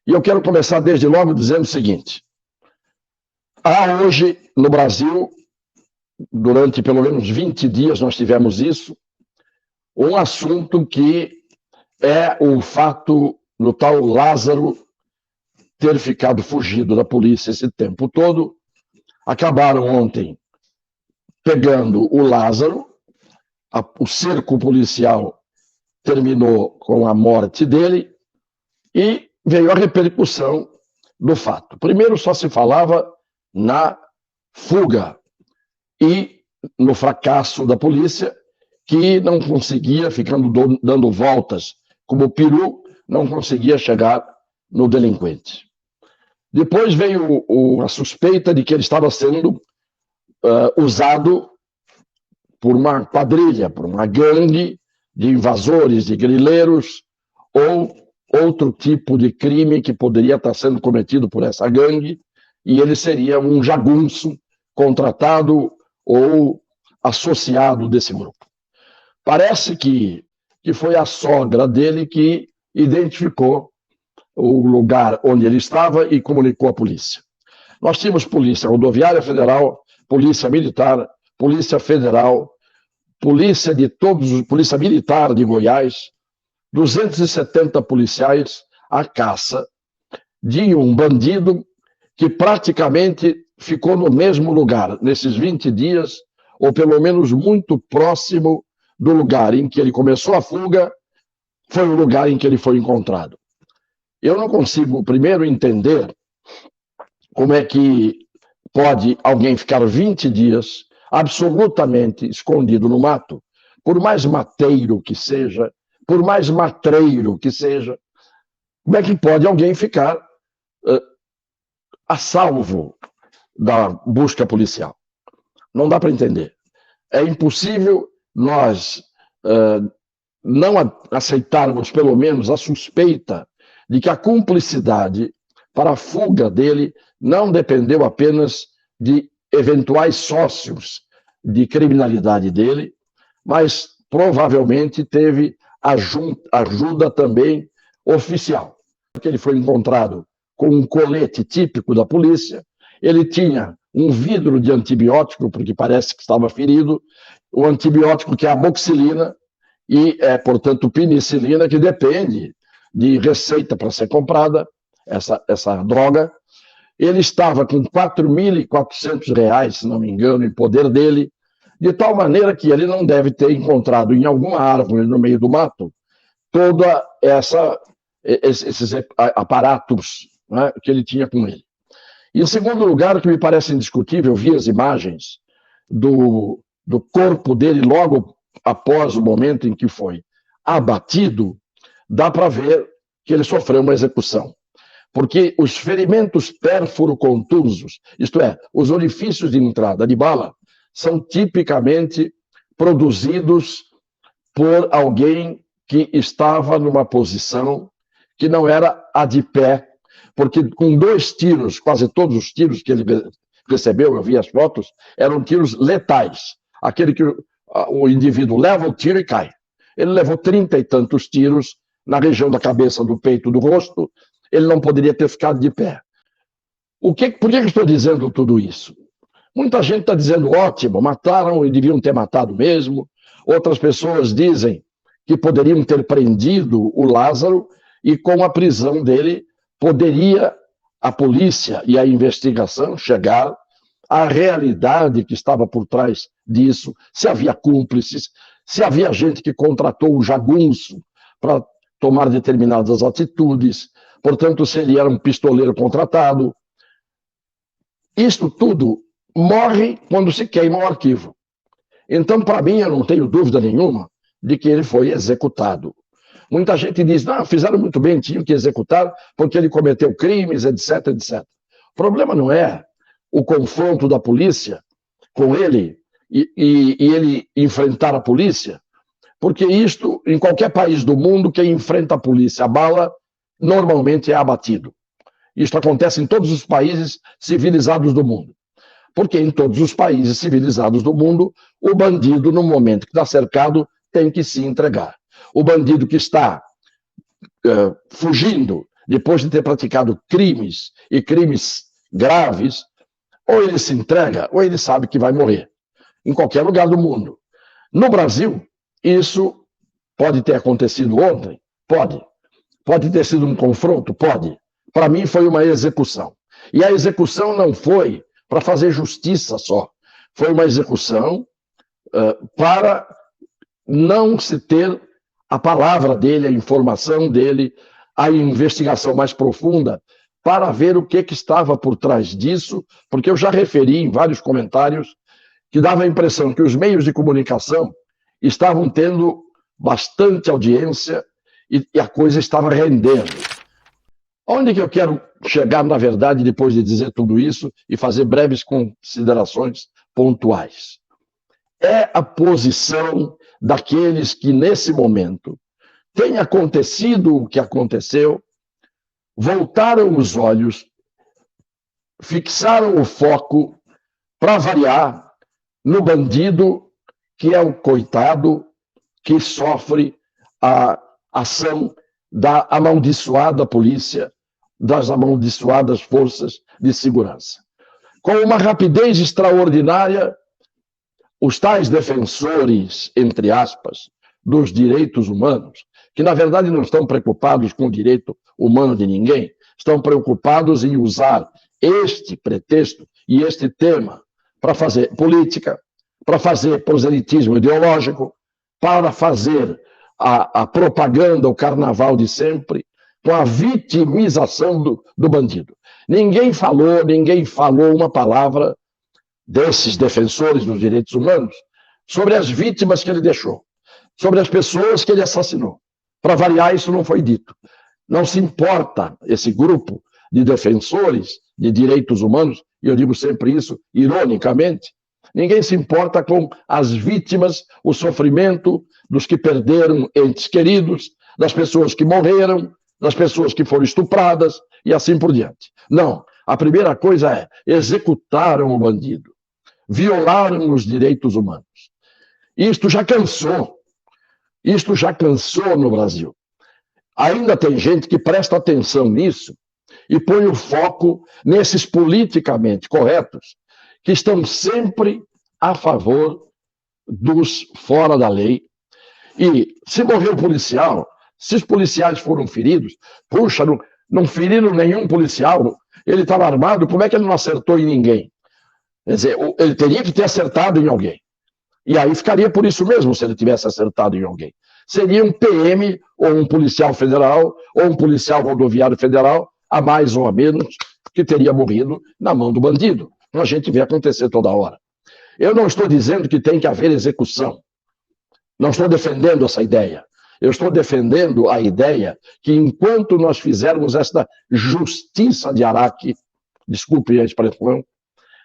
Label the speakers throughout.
Speaker 1: E eu quero começar desde logo dizendo o seguinte: há hoje no Brasil, durante pelo menos 20 dias nós tivemos isso, um assunto que é o fato do tal Lázaro ter ficado fugido da polícia esse tempo todo. Acabaram ontem pegando o Lázaro, o cerco policial terminou com a morte dele e veio a repercussão do fato. Primeiro só se falava na fuga e no fracasso da polícia, que não conseguia, ficando dando voltas como peru, não conseguia chegar no delinquente. Depois veio a suspeita de que ele estava sendo usado por uma quadrilha, por uma gangue de invasores, de grileiros, ou outro tipo de crime que poderia estar sendo cometido por essa gangue, e ele seria um jagunço contratado ou associado desse grupo. Parece que foi a sogra dele que identificou o lugar onde ele estava e comunicou à polícia. Nós tínhamos Polícia Rodoviária Federal, Polícia Militar, Polícia Federal, Polícia Militar de Goiás, 270 policiais à caça de um bandido que praticamente ficou no mesmo lugar nesses 20 dias, ou pelo menos muito próximo do lugar em que ele começou a fuga, foi o lugar em que ele foi encontrado. Eu não consigo, primeiro, entender como é que pode alguém ficar 20 dias absolutamente escondido no mato, por mais mateiro que seja, por mais matreiro que seja. Como é que pode alguém ficar a salvo da busca policial? Não dá para entender. É impossível nós não aceitarmos, pelo menos, a suspeita de que a cumplicidade para a fuga dele não dependeu apenas de eventuais sócios de criminalidade dele, mas provavelmente teve ajuda também oficial. Porque ele foi encontrado com um colete típico da polícia, ele tinha um vidro de antibiótico, porque parece que estava ferido, o antibiótico que é a amoxicilina e portanto, penicilina, que depende de receita para ser comprada, essa droga. Ele estava com R$ 4.400, se não me engano, em poder dele, de tal maneira que ele não deve ter encontrado em alguma árvore no meio do mato toda esses aparatos, né, que ele tinha com ele. E em segundo lugar, o que me parece indiscutível, eu vi as imagens do corpo dele logo após o momento em que foi abatido, dá para ver que ele sofreu uma execução. Porque os ferimentos pérfuro-contusos, isto é, os orifícios de entrada de bala, são tipicamente produzidos por alguém que estava numa posição que não era a de pé, porque com 2 tiros, quase todos os tiros que ele recebeu, eu vi as fotos, eram tiros letais. Aquele que o indivíduo leva o tiro e cai. Ele levou 30 e tantos tiros na região da cabeça, do peito, do rosto. Ele não poderia ter ficado de pé. Por que eu estou dizendo tudo isso? Muita gente está dizendo, ótimo, mataram e deviam ter matado mesmo. Outras pessoas dizem que poderiam ter prendido o Lázaro e com a prisão dele poderia a polícia e a investigação chegar à realidade que estava por trás disso, se havia cúmplices, se havia gente que contratou o jagunço para tomar determinadas atitudes, portanto, se ele era um pistoleiro contratado. Isto tudo morre quando se queima o arquivo. Então, para mim, eu não tenho dúvida nenhuma de que ele foi executado. Muita gente diz, não, fizeram muito bem, tinham que executar porque ele cometeu crimes, etc, etc. O problema não é o confronto da polícia com ele e ele enfrentar a polícia, porque isto, em qualquer país do mundo, quem enfrenta a polícia a bala, normalmente é abatido. Isto acontece em todos os países civilizados do mundo. Porque em todos os países civilizados do mundo, o bandido, no momento que está cercado, tem que se entregar. O bandido que está fugindo depois de ter praticado crimes e crimes graves, ou ele se entrega, ou ele sabe que vai morrer, em qualquer lugar do mundo. No Brasil, isso pode ter acontecido ontem? Pode. Pode ter sido um confronto? Pode. Para mim, foi uma execução. E a execução não foi para fazer justiça só. Foi uma execução para não se ter a palavra dele, a informação dele, a investigação mais profunda, para ver o que estava por trás disso, porque eu já referi em vários comentários que dava a impressão que os meios de comunicação estavam tendo bastante audiência e a coisa estava rendendo. Onde que eu quero chegar, na verdade, depois de dizer tudo isso e fazer breves considerações pontuais? É a posição daqueles que, nesse momento, tem acontecido o que aconteceu, voltaram os olhos, fixaram o foco, para variar, no bandido, que é o coitado que sofre a ação da amaldiçoada polícia, das amaldiçoadas forças de segurança. Com uma rapidez extraordinária, os tais defensores, entre aspas, dos direitos humanos, que na verdade não estão preocupados com o direito humano de ninguém, estão preocupados em usar este pretexto e este tema para fazer política, para fazer proselitismo ideológico, para fazer a propaganda, o carnaval de sempre, com a vitimização do bandido. Ninguém falou uma palavra desses defensores dos direitos humanos sobre as vítimas que ele deixou, sobre as pessoas que ele assassinou. Para variar, isso não foi dito. Não se importa esse grupo de defensores de direitos humanos, e eu digo sempre isso ironicamente, ninguém se importa com as vítimas, o sofrimento dos que perderam entes queridos, das pessoas que morreram, das pessoas que foram estupradas e assim por diante. Não, a primeira coisa é executaram o bandido, violaram os direitos humanos. Isto já cansou no Brasil. Ainda tem gente que presta atenção nisso e põe o foco nesses politicamente corretos que estão sempre a favor dos fora da lei. E se morreu policial, se os policiais foram feridos, puxa, não feriram nenhum policial, ele estava armado, como é que ele não acertou em ninguém? Quer dizer, ele teria que ter acertado em alguém. E aí ficaria por isso mesmo, se ele tivesse acertado em alguém. Seria um PM, ou um policial federal, ou um policial rodoviário federal, a mais ou a menos, que teria morrido na mão do bandido. A gente vê acontecer toda hora. Eu não estou dizendo que tem que haver execução. Não estou defendendo essa ideia. Eu estou defendendo a ideia que enquanto nós fizermos esta justiça de Araque, desculpe a expressão,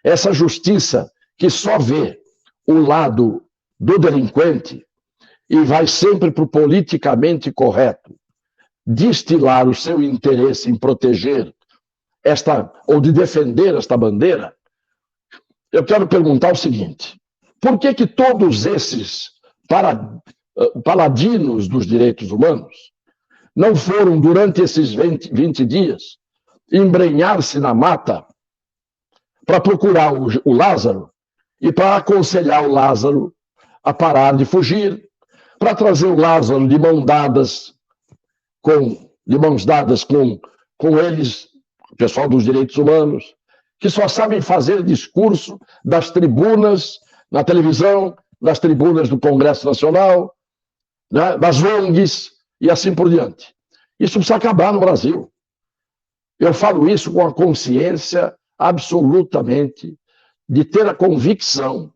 Speaker 1: essa justiça que só vê o lado do delinquente e vai sempre para o politicamente correto, destilar o seu interesse em proteger ou de defender esta bandeira, eu quero perguntar o seguinte: por que todos esses paladinos dos direitos humanos não foram, durante esses 20 dias, embrenhar-se na mata para procurar o Lázaro e para aconselhar o Lázaro a parar de fugir, para trazer o Lázaro de mãos dadas com eles, o pessoal dos direitos humanos, que só sabem fazer discurso das tribunas na televisão, das tribunas do Congresso Nacional, né, das ONGs e assim por diante. Isso precisa acabar no Brasil. Eu falo isso com a consciência absolutamente de ter a convicção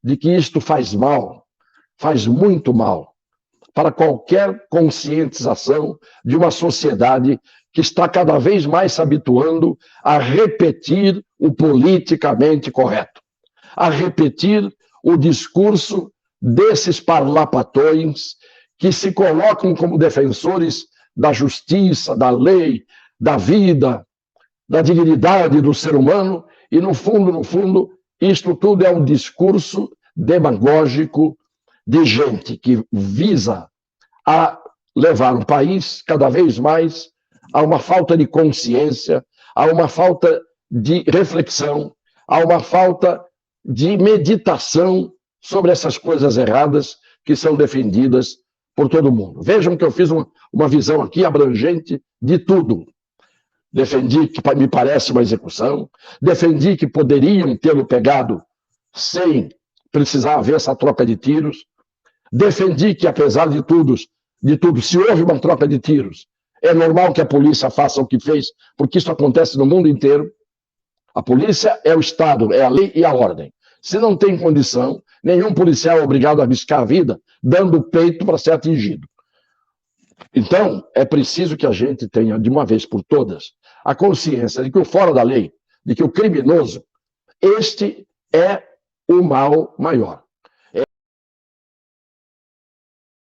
Speaker 1: de que isto faz mal, faz muito mal, para qualquer conscientização de uma sociedade que está cada vez mais se habituando a repetir o politicamente correto, a repetir o discurso desses parlapatões que se colocam como defensores da justiça, da lei, da vida, da dignidade do ser humano, e no fundo, isto tudo é um discurso demagógico de gente que visa a levar o país cada vez mais há uma falta de consciência, há uma falta de reflexão, há uma falta de meditação sobre essas coisas erradas que são defendidas por todo mundo. Vejam que eu fiz uma visão aqui abrangente de tudo. Defendi que me parece uma execução, defendi que poderiam tê-lo pegado sem precisar haver essa troca de tiros, defendi que, apesar de tudo, se houve uma troca de tiros, é normal que a polícia faça o que fez, porque isso acontece no mundo inteiro. A polícia é o Estado, é a lei e a ordem. Se não tem condição, nenhum policial é obrigado a arriscar a vida dando o peito para ser atingido. Então, é preciso que a gente tenha, de uma vez por todas, a consciência de que o fora da lei, de que o criminoso, este é o mal maior.